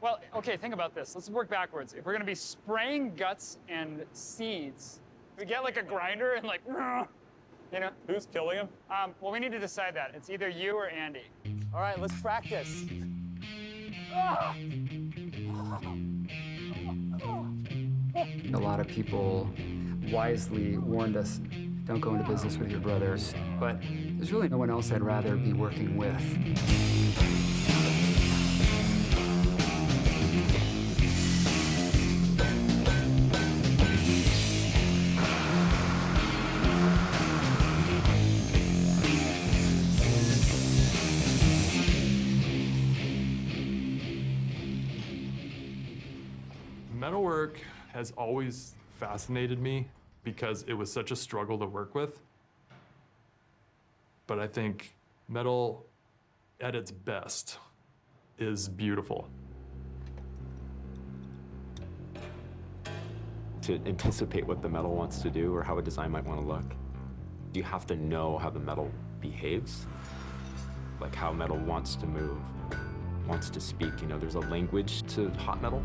Well, okay, think about this. Let's work backwards. If we're gonna be spraying guts and seeds, we get like a grinder and like, you know? Who's killing him? Well, we need to decide that. It's either you or Andy. All right, let's practice. A lot of people wisely warned us, don't go into business with your brothers. But there's really no one else I'd rather be working with. Metalwork has always fascinated me because it was such a struggle to work with. But I think metal at its best is beautiful. To anticipate what the metal wants to do or how a design might want to look, you have to know how the metal behaves, like how metal wants to move, wants to speak. You know, there's a language to hot metal.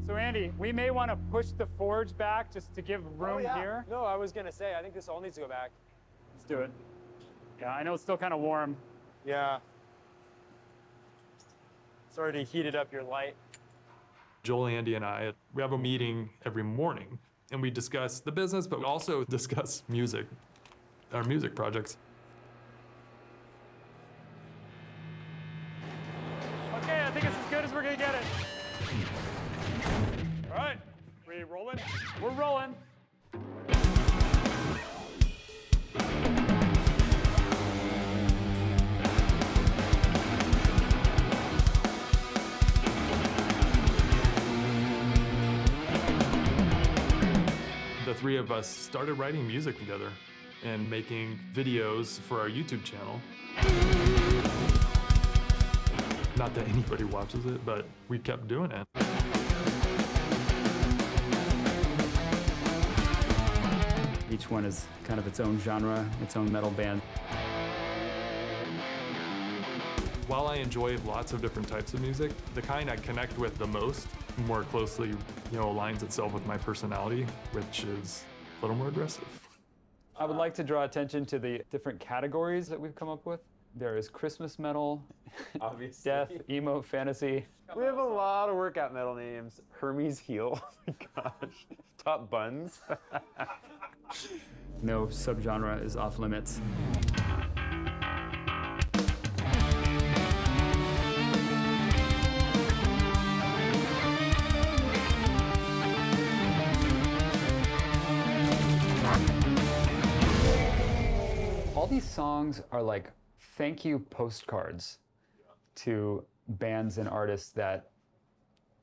So Andy, we may want to push the forge back just to give room here. No, I was gonna say, I think this all needs to go back. Let's do it. Yeah, I know it's still kind of warm. Yeah. Sorry to heat it up your light. Joel, Andy, and I, we have a meeting every morning, and we discuss the business, but we also discuss music, our music projects. Okay, I think it's as good as we're gonna get it. All right, we rolling? We're rolling. The three of us started writing music together and making videos for our YouTube channel. Not that anybody watches it, but we kept doing it. Each one is kind of its own genre, its own metal band. While I enjoy lots of different types of music, the kind I connect with the most more closely, aligns itself with my personality, which is a little more aggressive. I would like to draw attention to the different categories that we've come up with. There is Christmas metal, Obviously. death, emo, fantasy. We have a lot of workout metal names. Hermes heel, oh my gosh. Top buns. No subgenre is off limits. All these songs are like thank you postcards to bands and artists that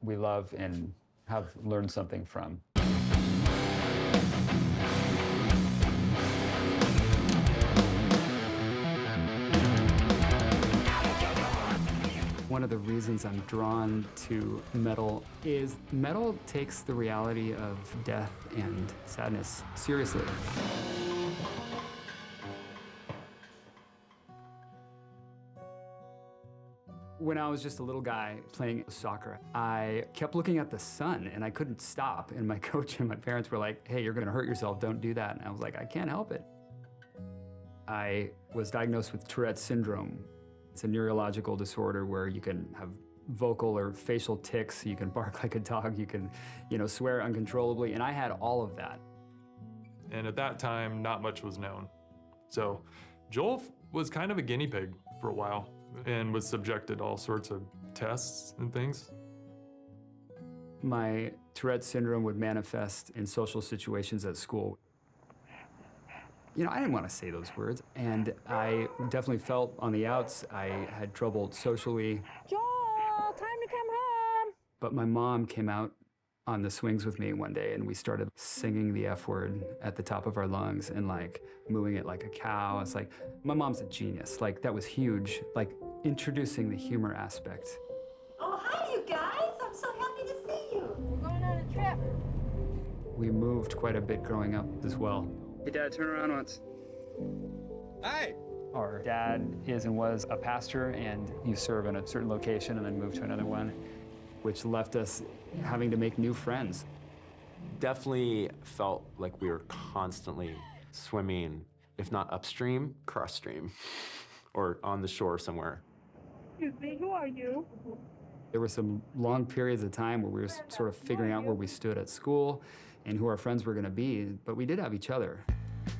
we love and have learned something from. One of the reasons I'm drawn to metal is metal takes the reality of death and sadness seriously. When I was just a little guy playing soccer, I kept looking at the sun and I couldn't stop. And my coach and my parents were like, hey, you're gonna hurt yourself, don't do that. And I was like, I can't help it. I was diagnosed with Tourette's syndrome. It's a neurological disorder where you can have vocal or facial tics, you can bark like a dog, you can, swear uncontrollably, and I had all of that. And at that time, not much was known. So Joel was kind of a guinea pig for a while and was subjected to all sorts of tests and things. My Tourette's syndrome would manifest in social situations at school. I didn't want to say those words, and I definitely felt on the outs. I had trouble socially. Joel, time to come home. But my mom came out on the swings with me one day, and we started singing the F word at the top of our lungs and like mooing it like a cow. It's like, my mom's a genius. Like, that was huge. Like, introducing the humor aspect. Oh, hi, you guys. I'm so happy to see you. We're going on a trip. We moved quite a bit growing up as well. Hey, Dad, turn around once. Hey! Our dad is and was a pastor, and you serve in a certain location and then move to another one, which left us having to make new friends. Definitely felt like we were constantly swimming, if not upstream, cross-stream, or on the shore somewhere. Excuse me, who are you? There were some long periods of time where we were sort of figuring out where we stood at school and who our friends were going to be, but we did have each other.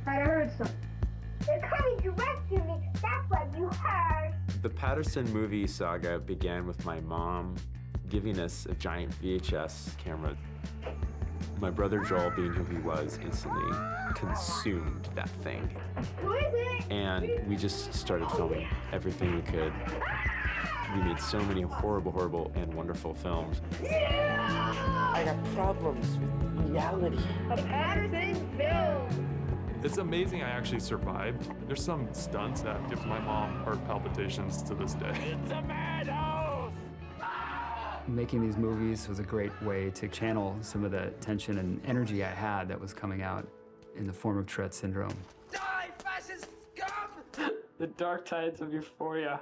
I heard something. They're coming to rescue me. That's what you heard. The Patterson movie saga began with my mom giving us a giant VHS camera. My brother Joel, being who he was, instantly consumed that thing. Who is it? And we just started filming everything we could. We made so many horrible, horrible, and wonderful films. I got problems with reality. A Patterson film. It's amazing I actually survived. There's some stunts that give my mom heart palpitations to this day. It's a madhouse! Making these movies was a great way to channel some of the tension and energy I had that was coming out in the form of Tourette syndrome. Die, fascist scum! The dark tides of euphoria.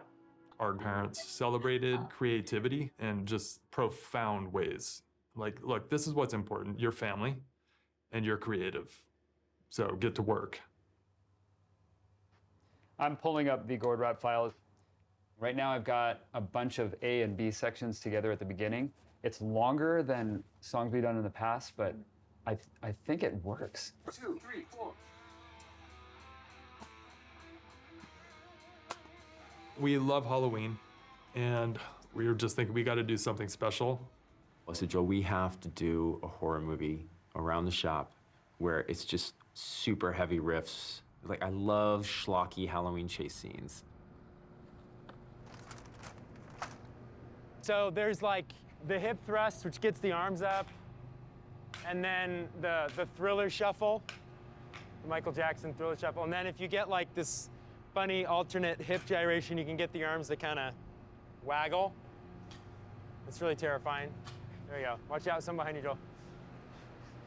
Our parents celebrated creativity in just profound ways. Like, look, this is what's important. You're family, and you're creative. So get to work. I'm pulling up the Gourd Wrap file. Right now I've got a bunch of A and B sections together at the beginning. It's longer than songs we've done in the past, but I think it works. 2, 3, 4. We love Halloween, and we were just thinking we got to do something special. I said, Joe, we have to do a horror movie around the shop where it's just super heavy riffs. Like, I love schlocky Halloween chase scenes. So there's like the hip thrust, which gets the arms up, and then the thriller shuffle, the Michael Jackson thriller shuffle. And then if you get like this funny alternate hip gyration, you can get the arms to kind of waggle. It's really terrifying. There you go. Watch out, someone behind you, Joel.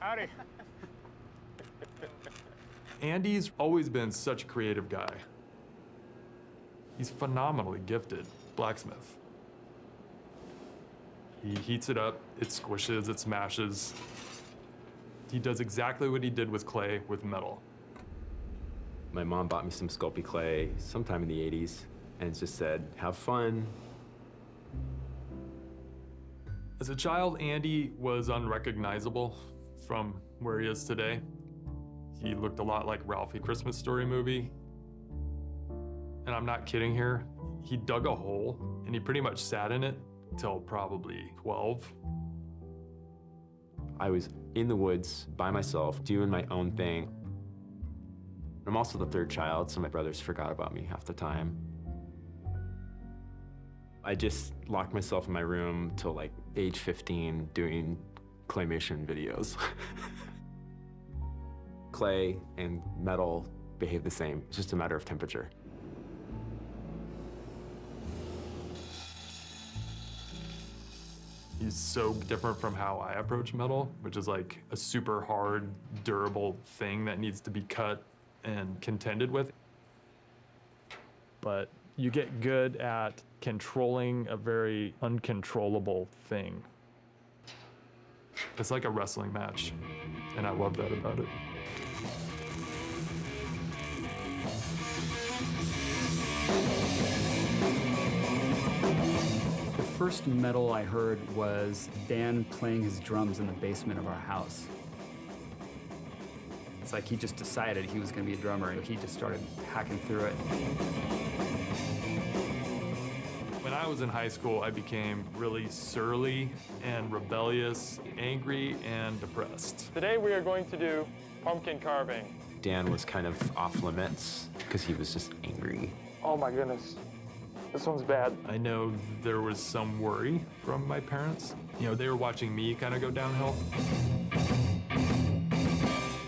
Howdy. Andy's always been such a creative guy. He's phenomenally gifted blacksmith. He heats it up, it squishes, it smashes. He does exactly what he did with clay with metal. My mom bought me some Sculpey clay sometime in the 80s and just said, have fun. As a child, Andy was unrecognizable from where he is today. He looked a lot like Ralphie Christmas Story movie. And I'm not kidding here. He dug a hole and he pretty much sat in it till probably 12. I was in the woods by myself, doing my own thing. I'm also the third child, so my brothers forgot about me half the time. I just locked myself in my room till like age 15 doing claymation videos. Clay and metal behave the same. It's just a matter of temperature. He's so different from how I approach metal, which is like a super hard, durable thing that needs to be cut and contended with. But you get good at controlling a very uncontrollable thing. It's like a wrestling match, and I love that about it. The first metal I heard was Dan playing his drums in the basement of our house. It's like he just decided he was going to be a drummer, and he just started hacking through it. When I was in high school, I became really surly and rebellious, angry and depressed. Today we are going to do pumpkin carving. Dan was kind of off limits because he was just angry. Oh my goodness. This one's bad. I know there was some worry from my parents You know, they were watching me kind of go downhill.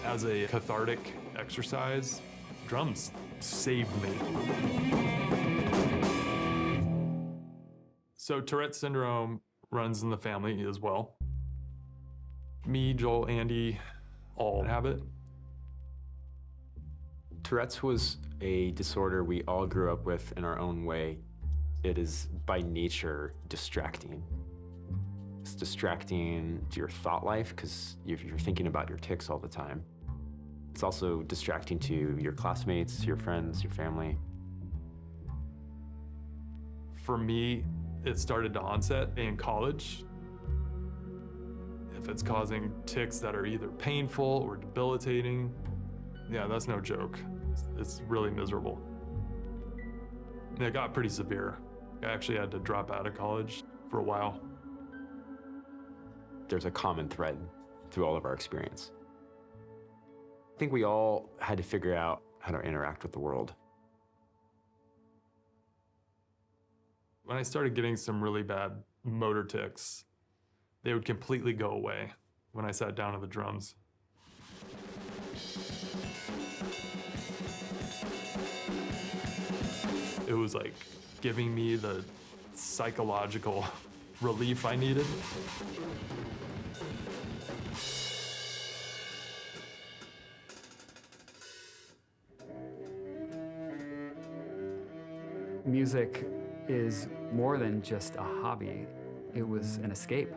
As a cathartic exercise, drums saved me. So Tourette syndrome runs in the family as well. Me, Joel, Andy, all have it. Tourette's was a disorder we all grew up with in our own way. It is by nature distracting. It's distracting to your thought life because you're thinking about your tics all the time. It's also distracting to your classmates, your friends, your family. For me, it started to onset in college. If it's causing tics that are either painful or debilitating, yeah, that's no joke. It's really miserable. And it got pretty severe. I actually had to drop out of college for a while. There's a common thread through all of our experience. I think we all had to figure out how to interact with the world. When I started getting some really bad motor tics, they would completely go away when I sat down to the drums. It was like giving me the psychological relief I needed. Music is more than just a hobby. It was an escape.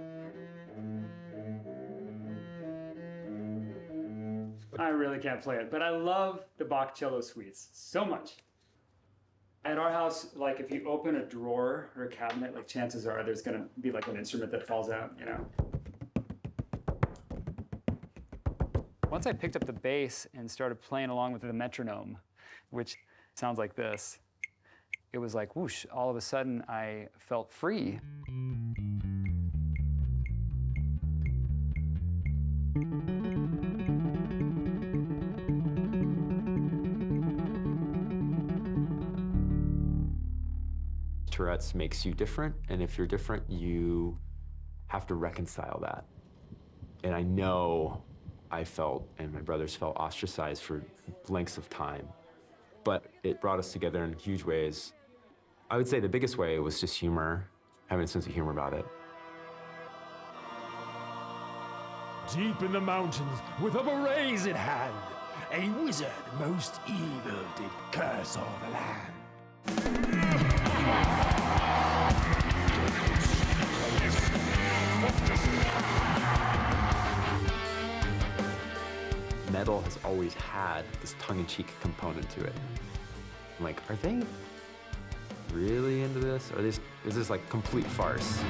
I really can't play it, but I love the Bach cello suites so much. At our house, like if you open a drawer or a cabinet, like chances are there's gonna be like an instrument that falls out, you know? Once I picked up the bass and started playing along with the metronome, which sounds like this, it was like whoosh, all of a sudden I felt free. Tourette's makes you different, and if you're different, you have to reconcile that. And I know I felt, and my brothers felt, ostracized for lengths of time, but it brought us together in huge ways. I would say the biggest way was just humor, having a sense of humor about it. Deep in the mountains, with a berets in hand, a wizard most evil did curse all the land. Metal has always had this tongue-in-cheek component to it. I'm like, are they really into this? Or is this like complete farce?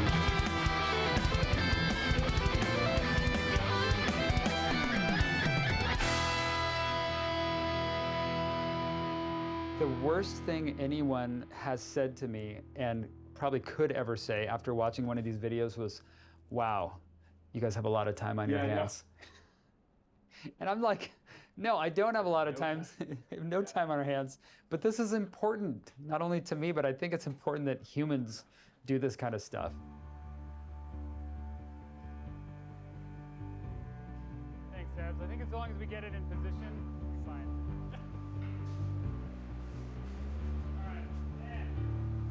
The worst thing anyone has said to me, and probably could ever say after watching one of these videos, was, wow, you guys have a lot of time on your hands. And I'm like, no, I don't have a lot of time, no time on our hands. But this is important, not only to me, but I think it's important that humans do this kind of stuff. Thanks, Sebs. I think as long as we get it in position, it's fine.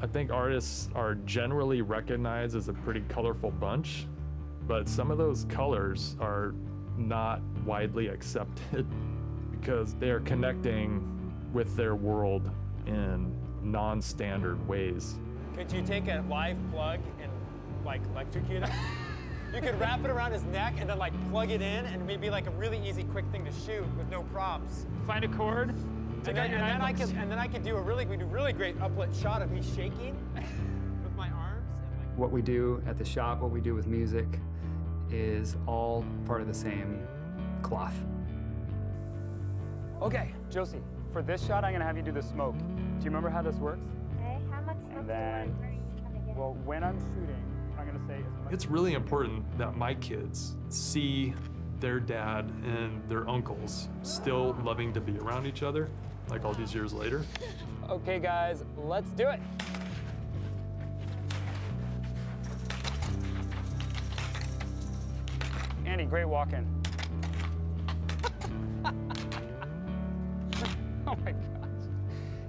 I think artists are generally recognized as a pretty colorful bunch, but some of those colors are not widely accepted because they are connecting with their world in non-standard ways. Could you take a live plug and like electrocute him? You could wrap it around his neck and then like plug it in, and maybe like a really easy, quick thing to shoot with no props. Find a chord. And then I could do a really great uplit shot of me shaking with my arms. And like... What we do at the shop, what we do with music, is all part of the same cloth. Okay, Josie, for this shot, I'm gonna have you do the smoke. Do you remember how this works? Okay, how much smoke And then, well, when I'm shooting, I'm gonna say as much. It's really important that my kids see their dad and their uncles still loving to be around each other, like all these years later. Okay, guys, let's do it. Andy, great walk-in. Oh my gosh.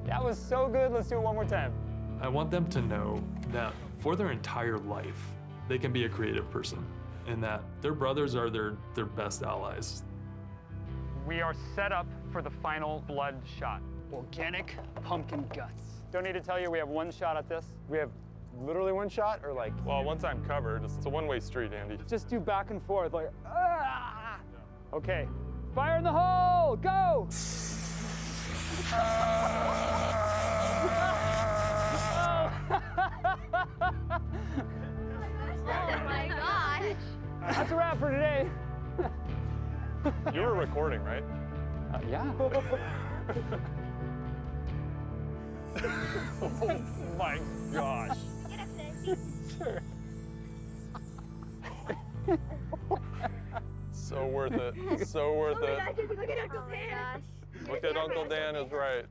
That was so good. Let's do it one more time. I want them to know that for their entire life, they can be a creative person and that their brothers are their best allies. We are set up for the final blood shot. Organic pumpkin guts. Don't need to tell you, we have one shot at this. We have literally one shot, or like? Well, once I'm covered, it's a one-way street, Andy. Just do back and forth, like, ah! Okay, fire in the hole, go! Oh my gosh. That's a wrap for today. You were recording, right? Yeah. Oh my gosh. Sure. So worth it. So worth it. Look at Uncle Dan. Look at Uncle Dan is right.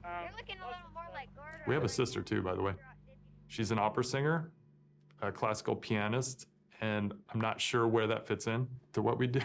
You're looking a little more like Gordon. We have a sister too, by the way. She's an opera singer, a classical pianist, and I'm not sure where that fits in to what we do.